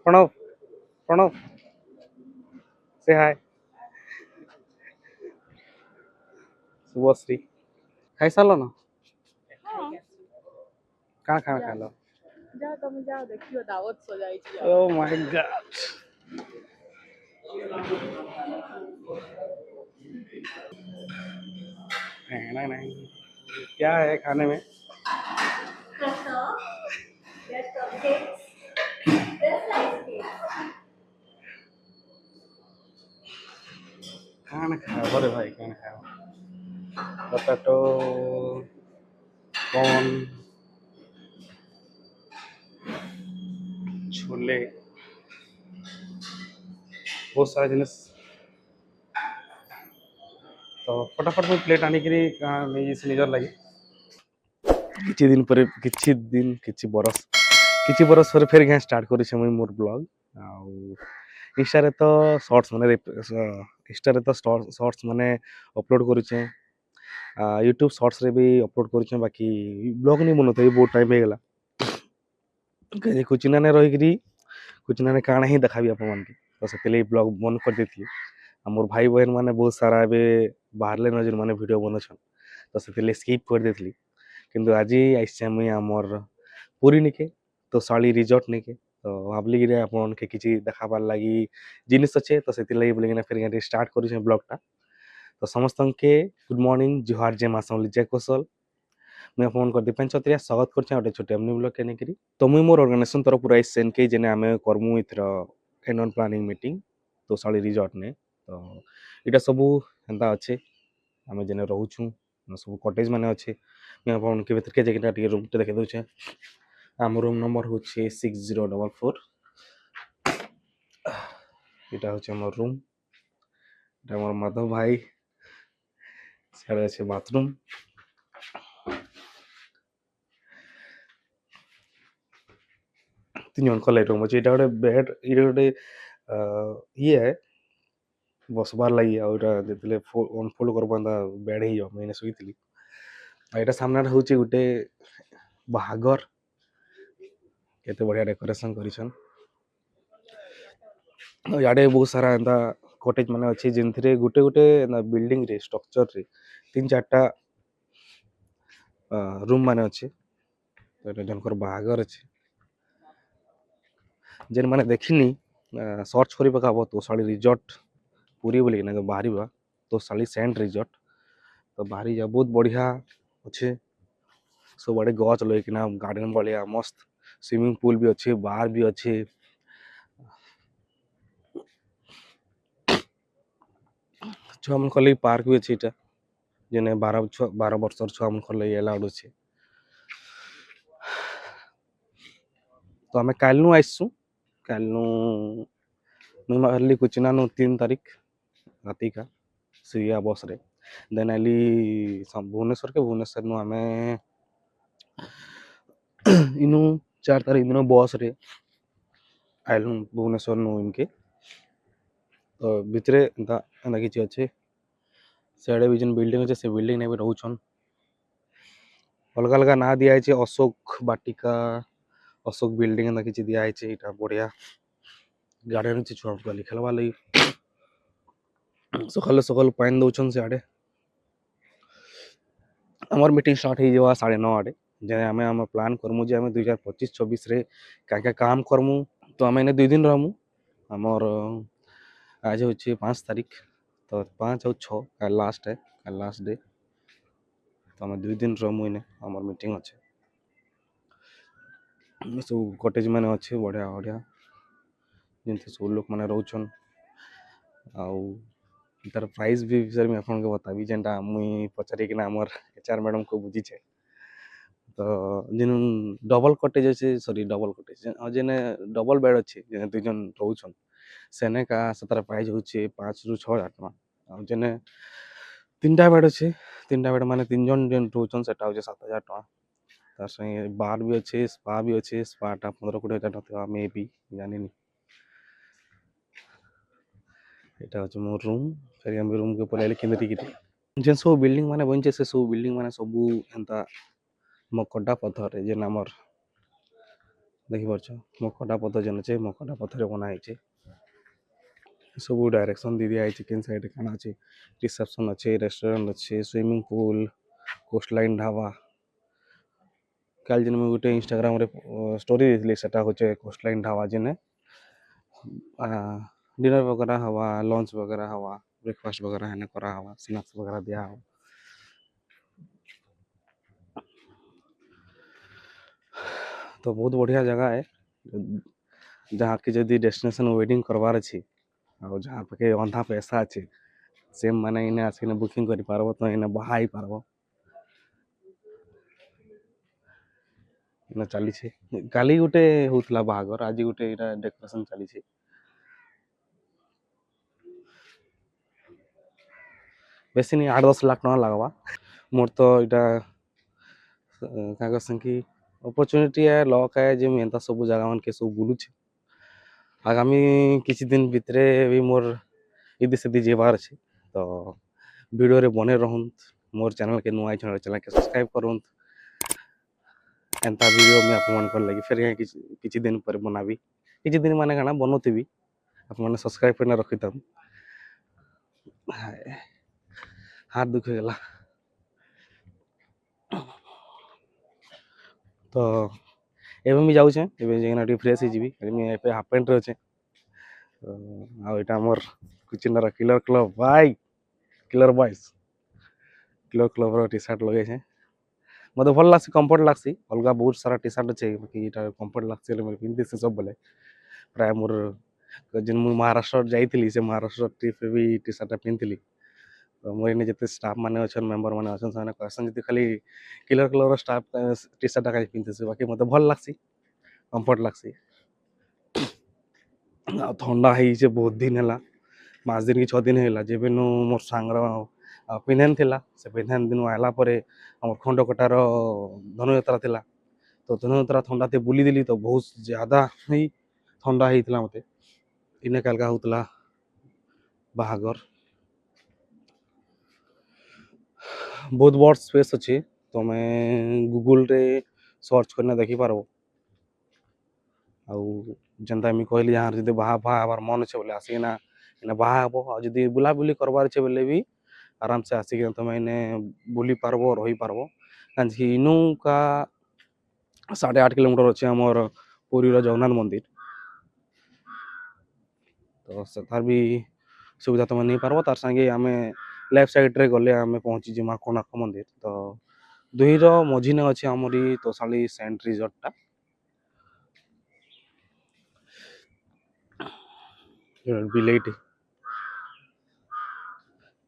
प्रणव प्रणव से हाय शुभश्री खाई सार ना कहाँ खाना खाल जाओ तुम जाओ देखियो दावत सो जाई छी ओ माय गॉड नहीं नहीं क्या है खाने में खाना खाया बड़े भाई खाना खाया पोटैटो कॉर्न छोले बहुत सारा जिनिस तो फटाफट मुझे प्लेट आनिक निजर लगे किछि दिन पर किछि बरस पर फिर क्या स्टार्ट करी मुझे मोर ब्लॉग आउ इंस्टा तो शॉर्ट्स माने इंस्टा तो शॉर्ट्स माने अपलोड करुचे यूट्यूब शॉर्ट्स रे भी अपलोड करुचे बाकी ब्लॉग नहीं बनते बहुत टाइम हो गला कहीं कुचिना ने रही कुचिना ने काଣା ही देखाबी आप मान के तो से ब्लॉग बंद कर देती मोर भाई बहन माने बहुत सारा ए बाहर नजर माने वीडियो बनछन तो से स्किप कर देती किंतु आज आइसे मुई आमर पूरी निके तो साली रिजॉर्ट निके तो भावली कि आपन के किछि देखाबार लगी जिनिस अच्छे तो से बोलिकिना फिर स्टार्ट करूँ ब्लॉगटा तो समस्त के गुड मॉर्निंग जुहार जय माँ समली जय कौशल मुझे फोन कर दीपेन छत्रिया स्वागत कर छोटे अपनी ब्लॉग के नहीं तो मुई मोर ऑर्गेनाइजेशन तरफ पूरा सेन के जेने आमे करमु इथर एनुअल प्लानिंग मीटिंग तो साली रिजॉर्ट ने तो इटा सबू एंता अच्छे आमे जेने रहूछु सब कॉटेज माने अच्छे मैं अपन के भीतर के जगह टिके रूम टे देखे दउछे आम रूम नंबर होचे 6044 इटा होचे हमर रूम इटा हमर माधव भाई सारे अच्छे बाथरूम तीन जन कले रूम अच्छे इटा गोटे बेड इटा गोटे ये है बसबार लगी आते अनफोल्ड कर बेड ही मैंने शुई यहाँ सामने हूँ गोटे बाहागर केते बढ़िया डेकोरेशन करिसन याडे बहुत सारा एंता कॉटेज माने अच्छे जिनथरे गोटे गोटे बिल्डिंग रे स्ट्रक्चर रे तीन चारटा रूम माने अच्छे तो जनकर बाहागर अच्छे जेन माने देखिनी सर्च करी पकाबो तो साली रिजॉर्ट पूरी बोली ना बाहरी तो साली सेंट रिजॉर्ट तो बाहरी जा बहुत बढ़िया अच्छे सब बड़े गच लगिना गार्डन बढ़िया मस्त स्विमिंग पूल भी अच्छे बार भी अच्छे छुआ मन लगी पार्क भी अच्छे इटा जेने 12 वर्ष छुआ मन लगी अलाउड अच्छे तो आम कालू आसू कालू मुझे बाहरली कुचिना 3 तारीख राति का सुइया बस रे देन आली भुवनेश्वर नु आमे इनु 4 तारीख दिन बस रे आइलु भुवनेश्वर नु इनके तो भितरे एंता किछि अच्छे सियाड़े भी जेन बिल्डिंग अच्छे से बिल्डिंग ने भी रहउछन अलग अलग ना दिया है अशोक बाटिका अशोक बिल्डिंग एंता किछि दिया है इटा बढ़िया गार्डन अच्छे छुआ गली खेलवा लगी सकाल सकाल पानी दउछन सियाड़े आमर मीटिंग स्टार्ट हो जावा 9:30 आड़े जे आमे हम प्लान करमु जे आमे 2025-26 रे का काम करमु तो आमे ने 2 दिन रहमु आमर आज होची 5 तारीख तो 5 और 6 का लास्ट है का लास्ट डे तो आमे 2 दिन रहमु इने आमर मीटिंग अच्छे सब कॉटेज माने अच्छे बढ़िया बढ़िया जिनसे सब लोग माने रहउछन आउ तार प्राइस भी विषय में आपन के बताबी जेंटा मुई पचारे कि ना हमर एचआर मैडम को बुझी छे तो जिन डबल कॉटेज अच्छे सॉरी डबल कॉटेज जेने डबल बेड अच्छे जेने 2 जन रहउछन सेने का सतर प्राइस होचे 5 रु 6 हजार टका आ जेने 3टा बेड अच्छे 3टा बेड माने 3 जन जेन रहउछन सेटा होचे 7,000 टका तार संगे बार भी अच्छे स्पा भी अच्छे स्पाटा 15-20 मे बी जानी এটা হচ্ছে মোর রুম ফের আমি রুমকে পলাইলে কেন্দ্রে টিকিট যেন সব বিল্ডিং মানে বনছে সে সব বিল্ডিং মানে সবু এন্তা মকডা পথরে যেন আমার ଦେଖିପାରୁଛ ମକଟା ପଥ ଯେନ୍ ଅଛେ ମକଟା ପଥରେ ବନା ହେଇଛେ ସବୁ ଡାଇରେକ୍ସନ୍ ଦେଇ ଦିଆ ହେଇଛି କେନ୍ ସାଇଡ଼୍ରେ କାଣା ଅଛି ରିସେପସନ୍ ଅଛି ରେଷ୍ଟୁରାଣ୍ଟ ଅଛି swimming pool coast line dhaba କାଲି ଯେନ୍ ମୁଁ ଗୋଟେ ଇନଷ୍ଟାଗ୍ରାମରେ ଷ୍ଟୋରି ଦେଇଥିଲି ସେଟା ହଉଛେ କୋଷ୍ଟ ଲାଇନ୍ ଢାବା ଯେନେ डिनर वगैरह हवा लंच वगैरह हवा ब्रेकफास्ट वगैरह है करा हवा स्नैक्स वगैरह दिया हवा तो बहुत बढ़िया जगह है जहाँ की जदि डेस्टिनेशन वेडिंग करवार अच्छी और जहाँ पे अंधा पैसा अच्छे सेम माने इन्हें आसिक बुकिंग कर पारब तो इन्हें बाहा ही पारब इन्हें चली काली गोटे होता बाहागर आज गोटे यहाँ डेकोरेशन चली बेसी नहीं 8-10 लाख टका लगवा मोर तो यहाँ क्या कहसन कि अपॉर्चुनिटी है लक है जे मैं सब जगह मन के सब बुलूचे आगामी किसी दिन भितर भी मोर इदी सीधी जेबार अच्छे तो वीडियो रे बने रहूँ मोर चैनल के नुआ चैनल के सब्सक्राइब करूँ एंता वीडियो में आप लगी फिर यहाँ किसी दिन पर बनाबी किसी दिन माने गाना बनौती आप मैंने सब्सक्राइब करना रखी तब हाथ दुख गला तो एवं भी जाऊे एवं फ्रेश हो हाफ पैंट रे अच्छे आईटा मोर किचन किलर क्लब भाई killer boys killer club T shirt लगे मत भल लगे कंफर्ट लगे अलग बहुत सारा टी सार्ट अच्छे बाकी कंफर्ट लगे पिंधि से सब बोले प्राय मोर जेन मुझे महाराष्ट्र जाइली से महाराष्ट्र ट्रिप भी टी सार्ट पिंधि तो मोर इन जिते स्टाफ मैंने अच्छा मेम्बर मैंने अच्छा कहसन जी खाली killer colour staff T shirt का पिंधे बाकी मत भल लगे कंफर्ट लगे ठंडा है बहुत दिन है 5 दिन कि 6 दिन है जब मोर सांगर पिंधेन थिला से पिंधेन दिन आला आम खंडकटार धनुयात्रा थिला तो धनुयात्रा ठंडा थे बुली देली तो बहुत ज्यादा ही ठंडा होता मत इन कालका होता बाहागर बहुत बड़ स्पेस अच्छे तुम्हें गूगल रे सर्च करना देखी पार आंता कहली यहाँ जब बाहा बाहर मन अच्छे बोले आसिना इन्हें बाहा हम जब बुलाबुली करवार अच्छे बोले भी आराम से आसिक तुम इन्हें बुली पार्ब रही पार्ब कहीं इनू का 8.5 किलोमीटर अच्छे आमर पुरी जगन्नाथ मंदिर तो सतार भी सुविधा तुम नहीं पार्ब तार संगे आम लेफ्ट साइड रे गले आम पहुँची जिमा कोणार्क मंदिर तो दुईर मझीने अच्छे आमरी तोशाली सेंट रिजॉर्ट टा बिलेट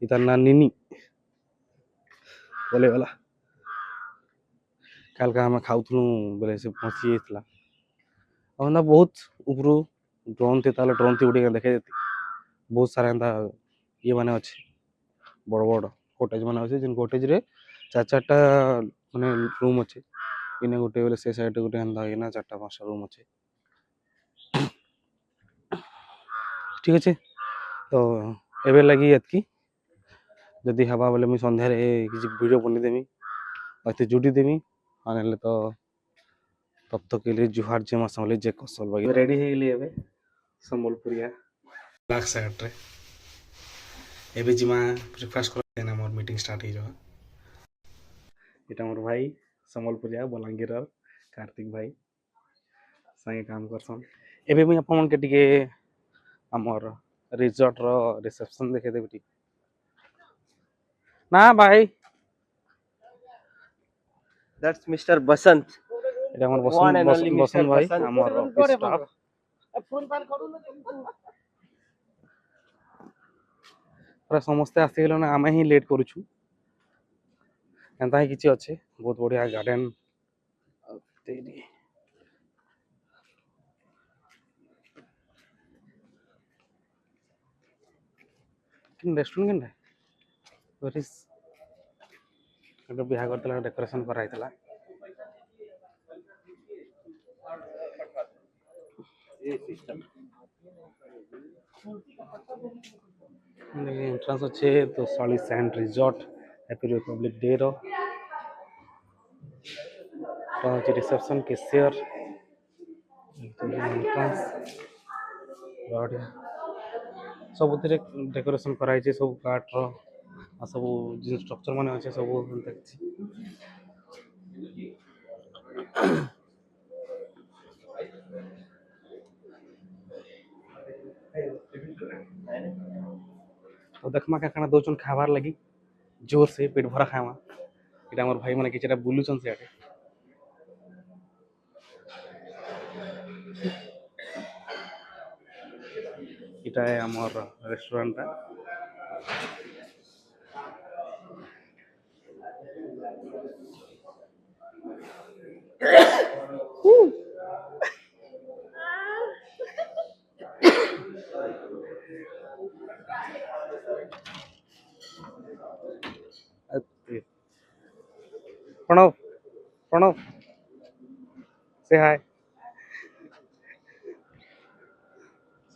इतार ना निनी बोले वाला कालका आम खाऊलु बोले से पहुँची जाता और बहुत उपरू ड्रोन थे ड्रोन थी उड़ी देखे बहुत सारा एंता ये माने अच्छे बड़ बड़ कटेज मान अच्छे जिन कटेज रे 4-4टा माने रूम अच्छे इने गोटे बोले से साइड गोटे एंता इना 4टा-5टा रूम अच्छे ठीक अच्छे तो एबे लगी एतकी जदि हवा बोले मुझे संध्यार किसी वीडियो बनईदेमी अति जुटी देमी आने तो तब तक के लिए जुहार जेमा संभली जे कौशल बागी रेडी है लिए एबे संबलपुरिया लाख साइड रे एबे जिमा ब्रेकफास्ट कर देना मोर मीटिंग स्टार्ट हो जावा एटा मोर भाई संबलपुरिया बलांगीर कार्तिक भाई संगे काम करसन एबे मुई आपन के टिके हमर रिजॉर्ट रो रिसेप्शन देखे देबी टिके ना भाई That's Mr. Basant. এটা আমার One and only Basanta Mr. ভাই Basant. আমার অফিস স্টাফ প্রায় সমস্তে আসিগলেন আমি হি লেট করুছু এন্তা হি কিছু আছে বহুত বড়িয়া গার্ডেন ରେଷ୍ଟୁରାଣ୍ଟ କେନ୍ଟା ଗୋଟେ ବିହା କରିଥିଲା ଡେକୋରେସନ କରାହେଇଥିଲା एंट्रांस अच्छे तो साली sand resort happy republic day रो रिसेप्शन कैशियर एंट्रांस बढिया सबुथिरे डेकोरेशन कराई सब काठ रो आ सब जिन स्ट्रक्चर माने अच्छे सब देखछि तो देखमा का खाना दोचन खाबार लगी जोर से पेट भरा खावा इटा हमर भाई माने किछटा बुलुचन से आटे इटा है हमर रेस्टोरेंट प्रणव प्रणव से हाय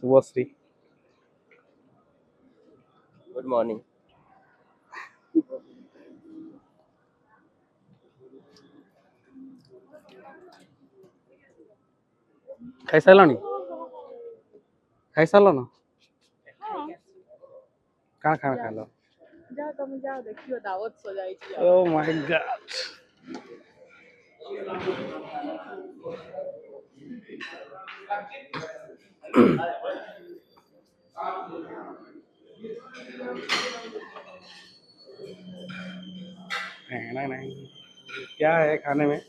शुभश्री Good morning. खाई सारलानी खाई सारलो ना का खाना खालो जाओ तुम जाओ देखियो दावत सो जाई छी ओ माय गॉड नहीं नहीं क्या है खाने में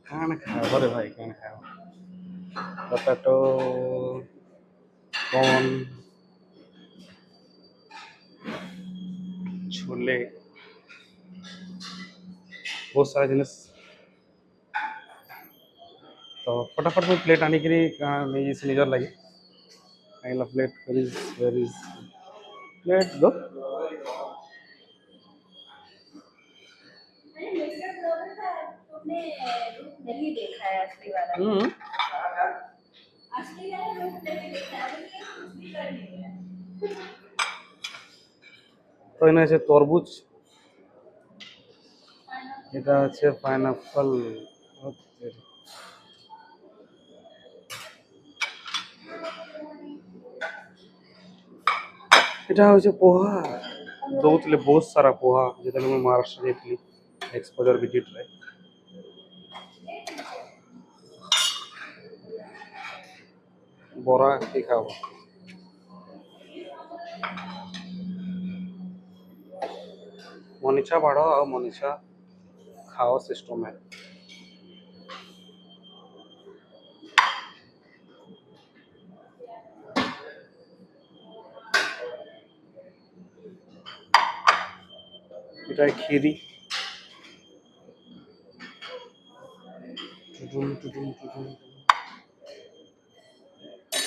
खाना खाओ रे भाई खाना खाओ पोटैटो कॉर्न छोले बहुत सारा जिनिस तो फटाफट में प्लेट आने के लिए से निजर लगे I love plate where is plate दो नहीं देखा है असली वाला असली वाला रूप नहीं देखा है ये कुछ भी कर नहीं है तो इन्हें से तरबूज এটা আছে পাইনাপল এটা হচ্ছে পোহা দৌতলে ବହୁତ ସାରା পোহା ଯେତେବେଳେ ମୁଁ ମହାରାଷ୍ଟ୍ର ଯାଇଥିଲି ଏକ୍ସପୋଜର ଭିଜିଟରେ ବରା କି ଖାଅ ମନିଷା ବାଡ଼ ଆଉ ମନିଷା ଖାଅ ସିଷ୍ଟମ है এটা खीरी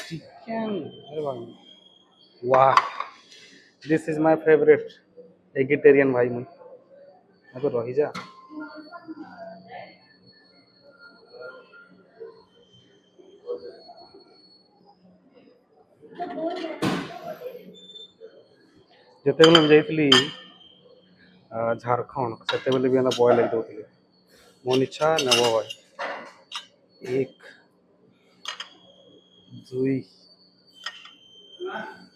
चिकन अरे वाह this is my favourite eggetarian भाई मैं तो रही जा ଯେତେବେଳେ ମୁଁ ଯାଇଥିଲି ଝାରଖଣ୍ଡ ସେତେବେଳେ ବି ଆମେ ବୟ ଲାଗି ଦେଉଥିଲେ ମୋ ଇଚ୍ଛା ନେବ ଭାଇ 1 2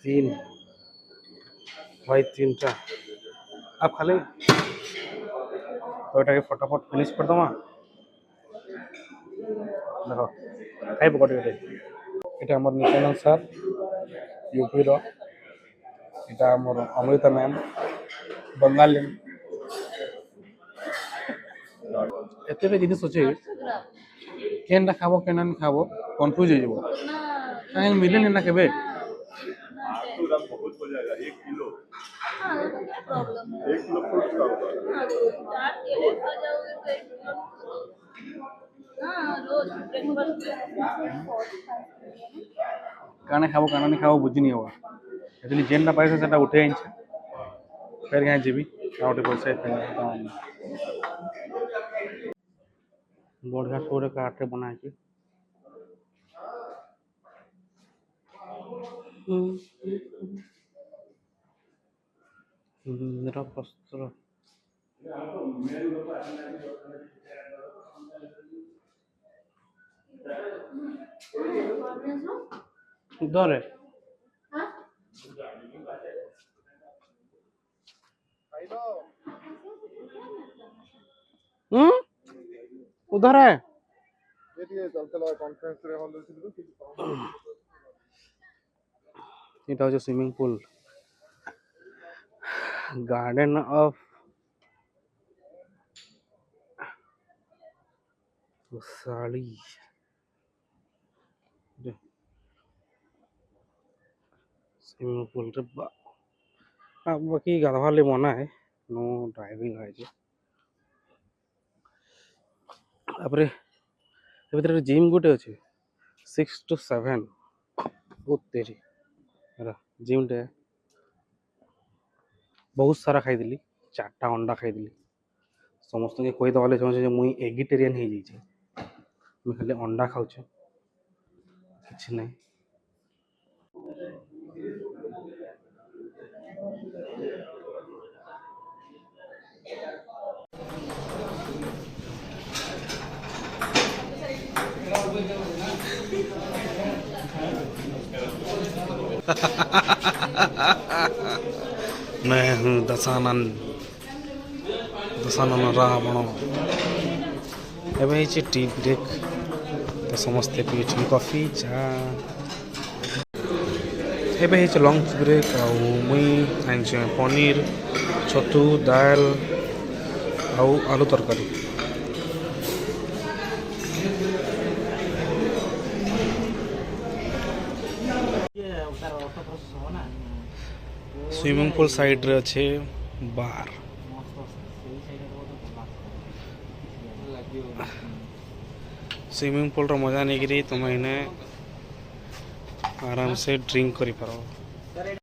3 भाई 3टा आप खाले तो एटाके फटाफट फिनिश कर दमा देखो खाई पकड़ के এটা আমার নিত্যানন্দ স্যার यूपी रो এটা আমার অমৃতা ম্যাম बंगाली एतेटा जिनिस अच्छे केनटा खाब केना नहीं खाब कन्फ्यूज हो जाब कहीं मिले ना केबे बहुत हो जाएगा 1 किलो हाँ तो क्या प्रॉब्लम है 1 किलो फ्रूट का होगा हाँ तो 4 केले खा जाओगे तो 1 किलो हाँ रोज ब्रेकफास्ट काने खाब काना नहीं खाब बुझी नहीं होगा एक्चुअली जेनटा पाइसे सेटा उठे आइछ फेर कहीं जीवी आउटे पैसा बढ़िया से गोटे कार्टे बना निरपस्त्र उधर है उधर है এটা হচ্ছে সুইমিং পুল গার্ডেন অফ সালি সুইমিং পুল রে বাকি গাধালে মনা है नो ड्राइविंग है तापरे ए भीतर जिम गोटे अच्छे 6 to 7 बहुत तेरी जिम टे बहुत सारा खाई 4टा अंडा खाई समस्त के कही दबाले चाहे मुई एगिटेरियन हो जाइए मुझे खाली अंडा खाऊे किसी नहीं मैं हूँ दशानन रावण एवं टी ब्रेक तो समस्ते पीछे कॉफी चा एवं लंच ब्रेक मुई आनी पनीर छतु दाल आलू तरकारी स्विमिंग पूल साइड रे अच्छे बार स्विमिंग पूल रो मजा नहीं तुम इन्हें आराम से ड्रिंक करी पारो।